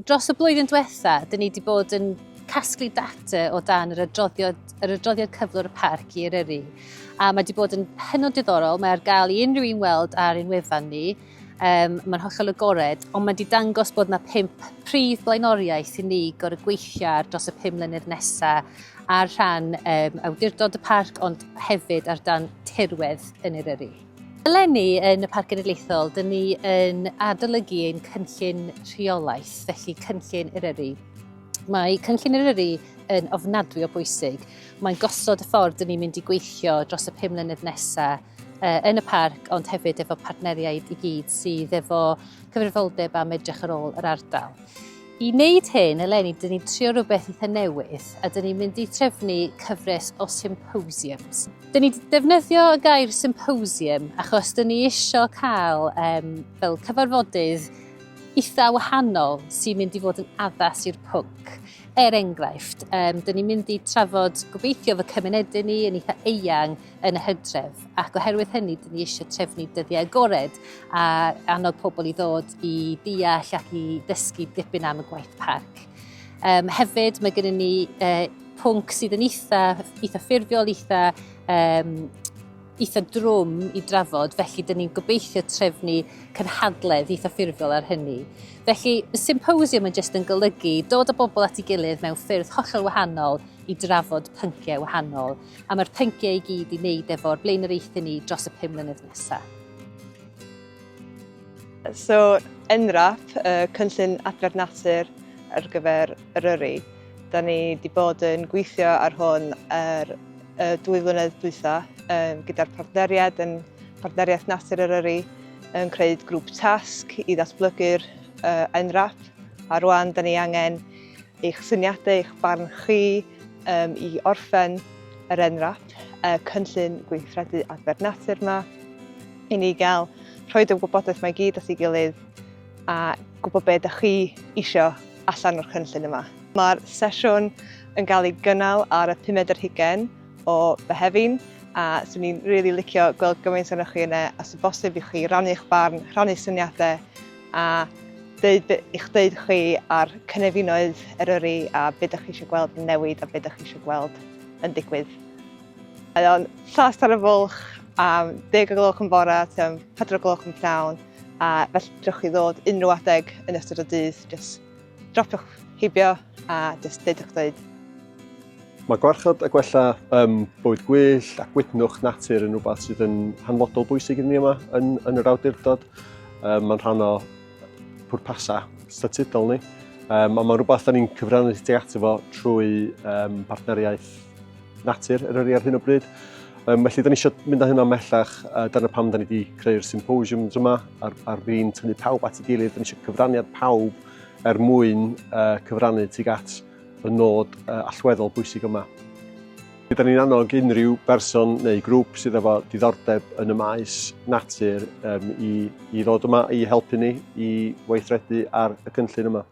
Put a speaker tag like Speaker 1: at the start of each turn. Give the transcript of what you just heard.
Speaker 1: Dros y blwyddyn diwetha, dyn ni wedi bod yn casglu data o dan yr adroddiad cyflwr y parc i Eryri. A mae wedi bod yn hynod diddorol, mae ar gael i unrhyw un weld ar ein wefan ni. Mae'n hollol agored, ond mae wedi dangos bod yna 5 prif blaenoriaeth i ni gorau gweithio ar dros y 5 mlynedd nesaf ar rhan awdurdod y parc, ond hefyd ar dan tirwedd yn Eryri. Eleni yn y Parc Cenedlaethol, dyn ni yn adolygu ein cynllun rheolaeth, felly cynllun Eryri. Mae cynllun Eryri yn ofnadwy o bwysig. Mae'n gosod y ffordd dyn ni'n mynd i gweithio dros y 5 mlynedd nesaf yn y parc, ond hefyd efo partneriaid i gyd sydd efo cyfrifoldeb am edrych ar ôl yr ardal. I wneud hyn, eleni, dyn ni'n trio rhywbeth eitha newydd a dyn ni'n mynd i trefnu cyfres o symposiums. Dyn ni wedi defnyddio y gair symposium achos dyn ni eisiau cael fel cyfarfodydd eitha wahanol sy'n mynd i fod yn addas i'r pwnc. Enghraifft, dyn ni'n mynd i trafod gobeithio fy cymunedau ni yn eitha eang yn y Hydref, ac oherwydd hynny dyn ni eisiau trefnu dyddiau agored a annog pobl i ddod i deall ac i ddysgu dipyn am y gwaith parc. Hefyd mae gennym ni pwnc sydd yn eitha ffurfiol, eitha drwm i drafod, felly dyn ni'n gobeithio trefnu cynhadledd eitha ffurfiol ar hynny. Felly, y symposium yn jyst yn golygu dod â bobl at ei gilydd mewn ffyrdd hollol wahanol i drafod pynciau wahanol, a mae'r pynciau i gyd i wneud efo'r blaenoriaethau ni dros y 5 mlynedd nesaf.
Speaker 2: So, enrap, cynllun Adfer Natur ar gyfer Eryri. Da ni wedi bod yn gweithio ar hwn 2 flynedd dwytha gyda'r partneriaeth Natur Eryri yn creu grŵp tasg i ddatblygu'r enrap. A rwan, da ni angen eich syniadau, eich barn chi i orffen yr enrap, Cynllun Gweithredu Adfer Natur yma, i ni gael rhoi y gwybodaeth mae gyd at ei gilydd a gwybod beth ydych chi eisiau allan o'r cynllun yma. Mae'r sesiwn yn cael ei gynnal ar y 5/20 o Fehefin, a swn ni'n rili licio gweld gymaint o'ch chi yna, as y bosib i chi rannu eich barn, rannu syniadau a deud chi ar cynefinoedd Eryri a beth ydych chi eisiau gweld yn newid a beth ydych chi eisiau gweld yn digwydd. Mae o'n Blas Tan y Bwlch am 10 o gloch yn bore, 4 o gloch yn pnawn, a felly drwch chi ddod unrhyw adeg yn ystod y dydd, jyst dropiwch heibio a jyst deud eich dweud.
Speaker 3: Mae gwarchod a gwella bywyd gwyllt a gwydnwch natur yn rhywbeth sydd yn hanfodol bwysig iddyn ni yma yn yr awdurdod. Mae'n rhan o pwrpasau statudol ni. Mae'n rhywbeth da ni'n cyfrannu tuag ato fo trwy partneriaeth natur Eryri ar hyn o bryd. Felly, da ni eisiau mynd â hynna mellach, dyna pam da ni wedi creu'r symposiums yma ar fin tynnu pawb at ei gilydd. Da ni eisiau cyfraniad pawb mwyn cyfrannu tuag at y nod allweddol bwysig yma. Da ni'n annog unrhyw berson neu grŵp sydd efo diddordeb yn y maes natur i ddod yma i helpu ni i weithredu ar y cynllun yma.